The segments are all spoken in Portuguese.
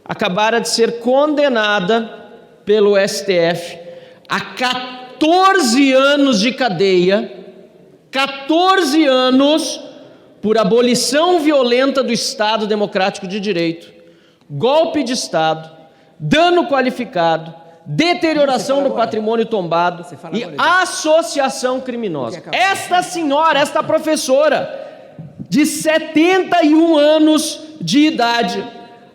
acabara de ser condenada pelo STF a 14 anos de cadeia, 14 anos por abolição violenta do Estado Democrático de Direito, golpe de Estado, dano qualificado, deterioração do patrimônio tombado e associação criminosa. Esta senhora, esta professora, de 71 anos de idade,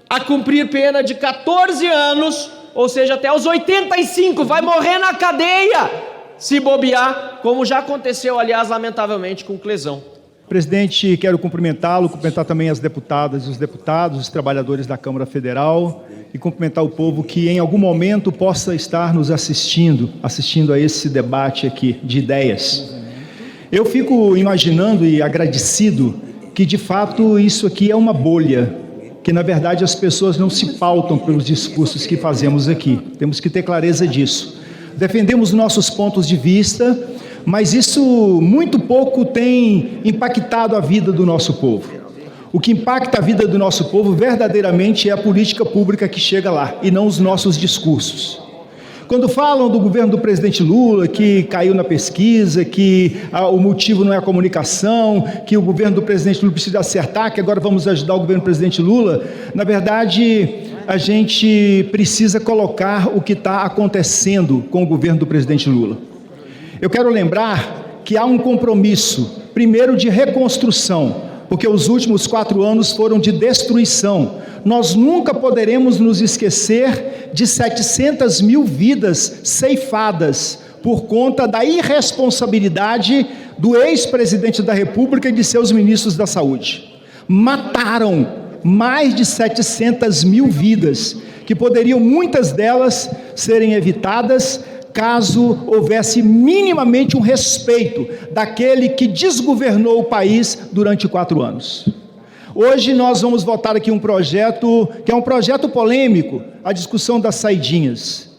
a cumprir pena de 14 anos, ou seja, até os 85, vai morrer na cadeia, se bobear, como já aconteceu, aliás, lamentavelmente, com Clesão. Presidente, quero cumprimentá-lo, cumprimentar também as deputadas e os deputados, os trabalhadores da Câmara Federal e cumprimentar o povo que em algum momento possa estar nos assistindo a esse debate aqui de ideias. Eu fico imaginando e agradecido que de fato isso aqui é uma bolha, que na verdade as pessoas não se pautam pelos discursos que fazemos aqui. Temos que ter clareza disso. Defendemos nossos pontos de vista, mas isso muito pouco tem impactado a vida do nosso povo. O que impacta a vida do nosso povo verdadeiramente é a política pública que chega lá, e não os nossos discursos. Quando falam do governo do presidente Lula, que caiu na pesquisa, que o motivo não é a comunicação, que o governo do presidente Lula precisa acertar, que agora vamos ajudar o governo do presidente Lula, na verdade, a gente precisa colocar o que está acontecendo com o governo do presidente Lula. Eu quero lembrar que há um compromisso, primeiro de reconstrução, porque os últimos 4 anos foram de destruição. Nós nunca poderemos nos esquecer de 700 mil vidas ceifadas por conta da irresponsabilidade do ex-presidente da República e de seus ministros da Saúde. Mataram mais de 700 mil vidas, que poderiam, muitas delas, serem evitadas caso houvesse minimamente um respeito daquele que desgovernou o país durante 4 anos. Hoje nós vamos votar aqui um projeto, que é um projeto polêmico, a discussão das saidinhas.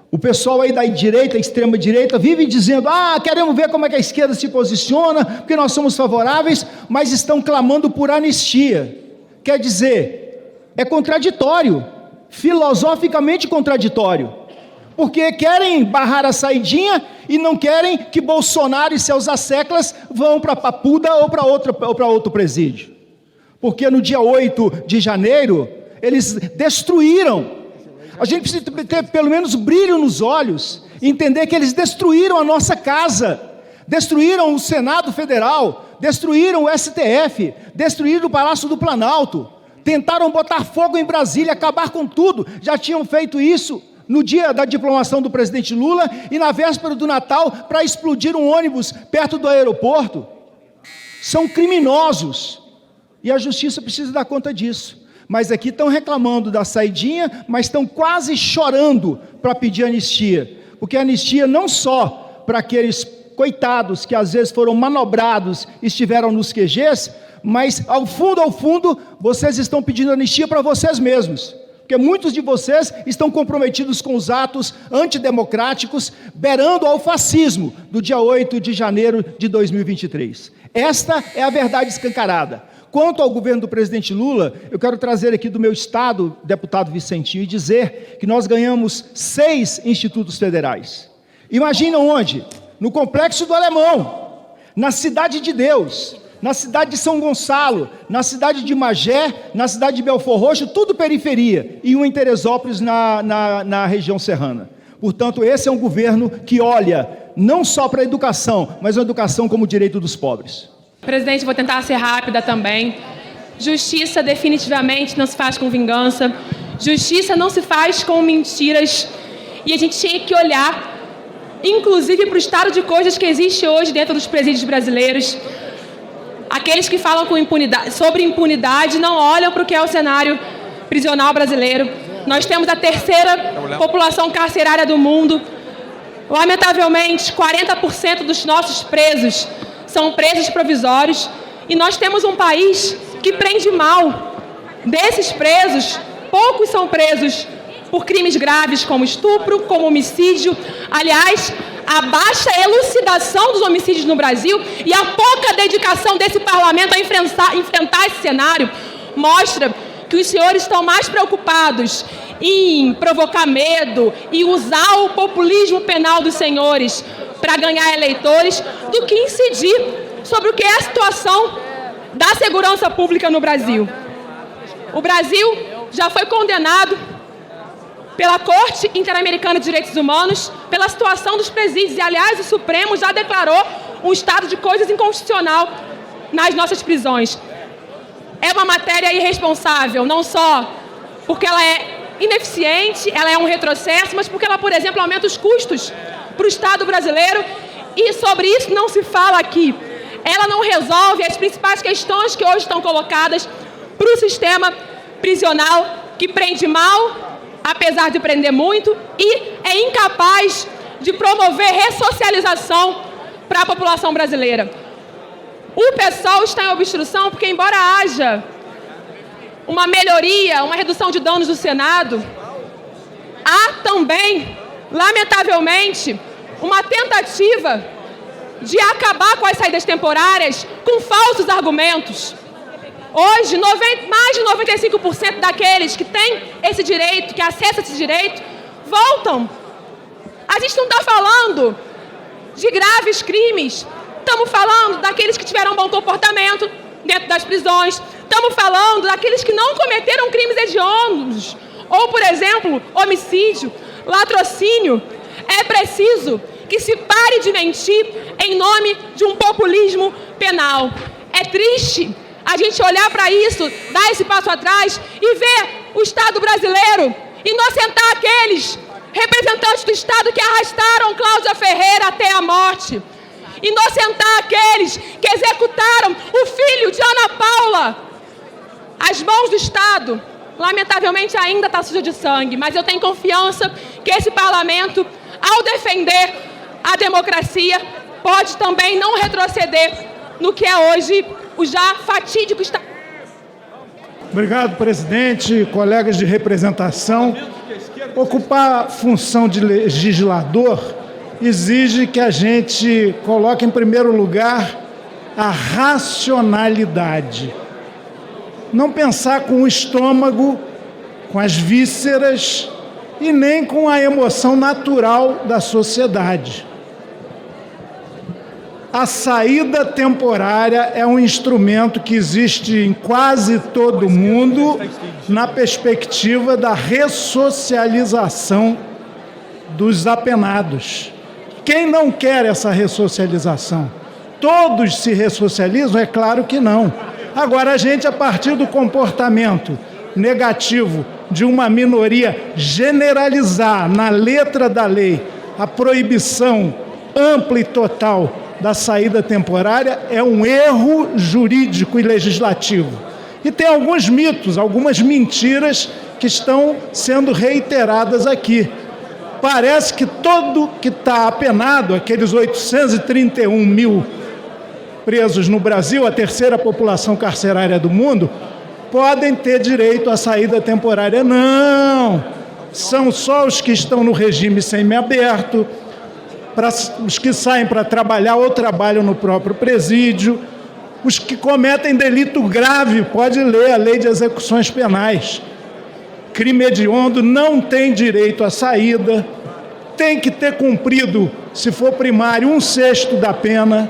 O pessoal aí da direita, extrema direita, vive dizendo, queremos ver como é que a esquerda se posiciona, porque nós somos favoráveis, mas estão clamando por anistia. Quer dizer, é contraditório, filosoficamente contraditório. Porque querem barrar a saidinha e não querem que Bolsonaro e seus asseclas vão para Papuda ou para outro presídio. Porque no dia 8 de janeiro, eles destruíram. A gente precisa ter pelo menos brilho nos olhos, e entender que eles destruíram a nossa casa, destruíram o Senado Federal, destruíram o STF, destruíram o Palácio do Planalto, tentaram botar fogo em Brasília, acabar com tudo, já tinham feito isso no dia da diplomação do presidente Lula e na véspera do Natal para explodir um ônibus perto do aeroporto. São criminosos e a justiça precisa dar conta disso. Mas aqui estão reclamando da saidinha, mas estão quase chorando para pedir anistia, porque anistia não só para aqueles coitados que às vezes foram manobrados e estiveram nos QGs, mas ao fundo, vocês estão pedindo anistia para vocês mesmos. Porque muitos de vocês estão comprometidos com os atos antidemocráticos, beirando ao fascismo do dia 8 de janeiro de 2023. Esta é a verdade escancarada. Quanto ao governo do presidente Lula, eu quero trazer aqui do meu estado, deputado Vicentinho, e dizer que nós ganhamos 6 institutos federais. Imagina onde? No Complexo do Alemão, na Cidade de Deus, na cidade de São Gonçalo, na cidade de Magé, na cidade de Belfor Roxo, tudo periferia, e um em Teresópolis, na região serrana. Portanto, esse é um governo que olha não só para a educação, mas a educação como direito dos pobres. Presidente, vou tentar ser rápida também. Justiça definitivamente não se faz com vingança, justiça não se faz com mentiras, e a gente tinha que olhar, inclusive, para o estado de coisas que existe hoje dentro dos presídios brasileiros. Aqueles que falam sobre impunidade não olham para o que é o cenário prisional brasileiro. Nós temos a 3ª população carcerária do mundo. Lamentavelmente, 40% dos nossos presos são presos provisórios. E nós temos um país que prende mal. Desses presos, poucos são presos por crimes graves como estupro, como homicídio. Aliás, a baixa elucidação dos homicídios no Brasil e a pouca dedicação desse parlamento a enfrentar esse cenário mostra que os senhores estão mais preocupados em provocar medo e usar o populismo penal dos senhores para ganhar eleitores do que incidir sobre o que é a situação da segurança pública no Brasil. O Brasil já foi condenado pela Corte Interamericana de Direitos Humanos pela situação dos presídios. E, aliás, o Supremo já declarou um estado de coisas inconstitucional nas nossas prisões. É uma matéria irresponsável, não só porque ela é ineficiente, ela é um retrocesso, mas porque ela, por exemplo, aumenta os custos para o Estado brasileiro, e sobre isso não se fala aqui. Ela não resolve as principais questões que hoje estão colocadas para o sistema prisional, que prende mal, apesar de prender muito, e é incapaz de promover ressocialização para a população brasileira. O PSOL está em obstrução porque, embora haja uma melhoria, uma redução de danos do Senado, há também, lamentavelmente, uma tentativa de acabar com as saídas temporárias com falsos argumentos. Hoje, mais de 95% daqueles que têm esse direito, que acessam esse direito, voltam. A gente não está falando de graves crimes, estamos falando daqueles que tiveram bom comportamento dentro das prisões, estamos falando daqueles que não cometeram crimes hediondos, ou, por exemplo, homicídio, latrocínio. É preciso que se pare de mentir em nome de um populismo penal. É triste a gente olhar para isso, dar esse passo atrás e ver o Estado brasileiro inocentar aqueles representantes do Estado que arrastaram Cláudia Ferreira até a morte, inocentar aqueles que executaram o filho de Ana Paula. As mãos do Estado, lamentavelmente, ainda está suja de sangue, mas eu tenho confiança que esse parlamento, ao defender a democracia, pode também não retroceder no que é hoje o já fatídico Estado. Obrigado, presidente, colegas de representação. Ocupar a função de legislador exige que a gente coloque em primeiro lugar a racionalidade. Não pensar com o estômago, com as vísceras e nem com a emoção natural da sociedade. A saída temporária é um instrumento que existe em quase todo mundo na perspectiva da ressocialização dos apenados. Quem não quer essa ressocialização? Todos se ressocializam? É claro que não. Agora, a gente, a partir do comportamento negativo de uma minoria, generalizar na letra da lei a proibição ampla e total da saída temporária é um erro jurídico e legislativo. E tem alguns mitos, algumas mentiras que estão sendo reiteradas aqui. Parece que todo que está apenado, aqueles 831 mil presos no Brasil, a terceira população carcerária do mundo, podem ter direito à saída temporária. Não! São só os que estão no regime semiaberto, para os que saem para trabalhar ou trabalham no próprio presídio, os que cometem delito grave, pode ler a lei de execuções penais. Crime hediondo não tem direito à saída, tem que ter cumprido, se for primário, 1/6 da pena,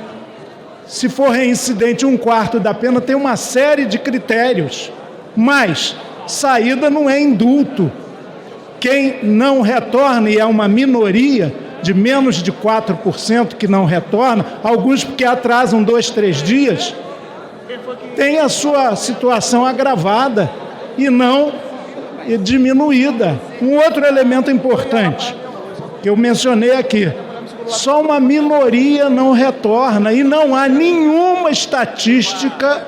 se for reincidente, 1/4 da pena, tem uma série de critérios. Mas saída não é indulto. Quem não retorna, e é uma minoria, de menos de 4% que não retorna, alguns porque atrasam 2, 3 dias, tem a sua situação agravada e não diminuída. Um outro elemento importante que eu mencionei aqui, só uma minoria não retorna e não há nenhuma estatística,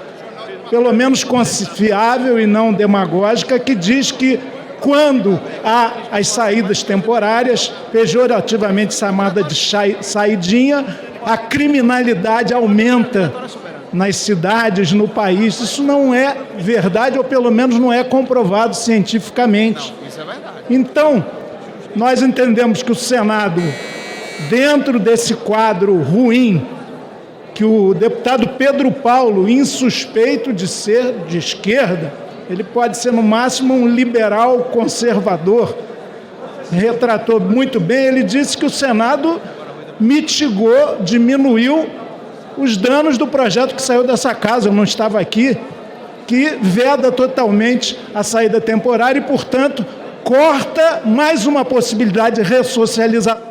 pelo menos confiável e não demagógica, que diz que quando há as saídas temporárias, pejorativamente chamada de saidinha, a criminalidade aumenta nas cidades, no país. Isso não é verdade, ou pelo menos não é comprovado cientificamente. Não, isso é verdade. Então, nós entendemos que o Senado, dentro desse quadro ruim, que o deputado Pedro Paulo, insuspeito de ser de esquerda, ele pode ser, no máximo, um liberal conservador. Retratou muito bem, ele disse que o Senado mitigou, diminuiu os danos do projeto que saiu dessa casa, eu não estava aqui, que veda totalmente a saída temporária e, portanto, corta mais uma possibilidade de ressocialização